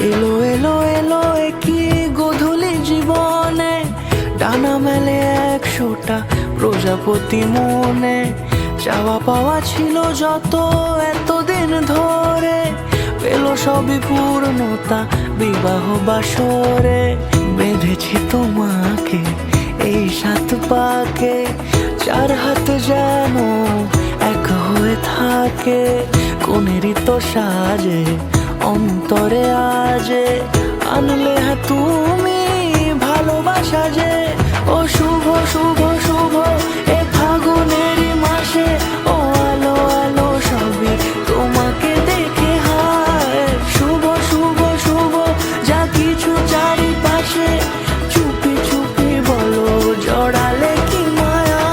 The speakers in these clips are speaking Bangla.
এলো এলো এলো কি গোধূলি জীবনে, ডানা মেলে 100টা প্রজাপতি মনে। চাওয়া পাওয়া ছিল যত এতদিন ধরে, পেল সবই পূর্ণতা বিবাহ বাসরে। বেঁধেছি তোমাকে এই 7 পাকে, 4 হাত যেন এক হয়ে থাকে। কোনেরই তো সাজে অন্তরে আজে, আনলে তুমি ভালোবাসা যে। ও শুভ শুভ শুভ এ ফাগুনেরই মাসে, ও আলো আলো সবই তোমাকে দেখে হায়। শুভ শুভ শুভ যা কিছু চারিপাশে, চুপি চুপি বলো জড়ালে কি মায়া।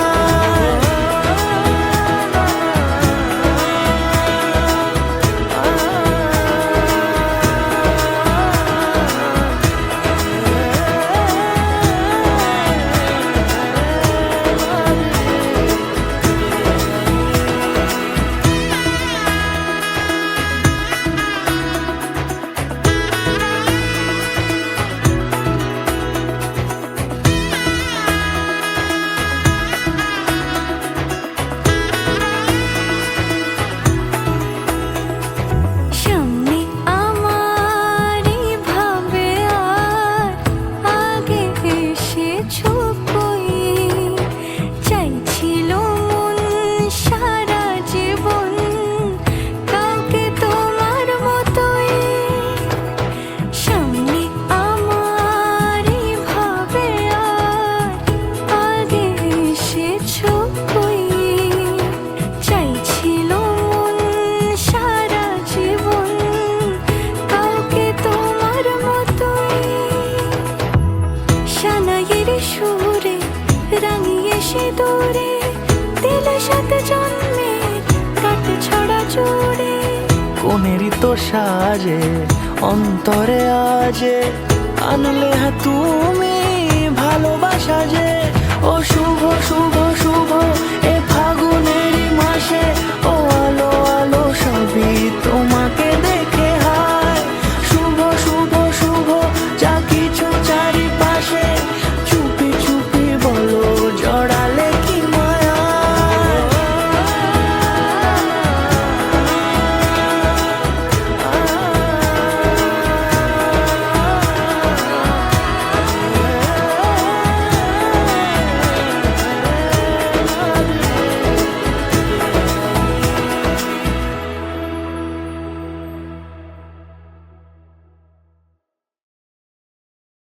সুরে রাঙিয়ে সে দূরে, দিলে 7 জন্মের কাটে ছড়া জোড়ে। কোনেরই তো সাজে অন্তরে আজে, আনলে তুমি ভালোবাসা যে। ও শুভ শুভ শুভ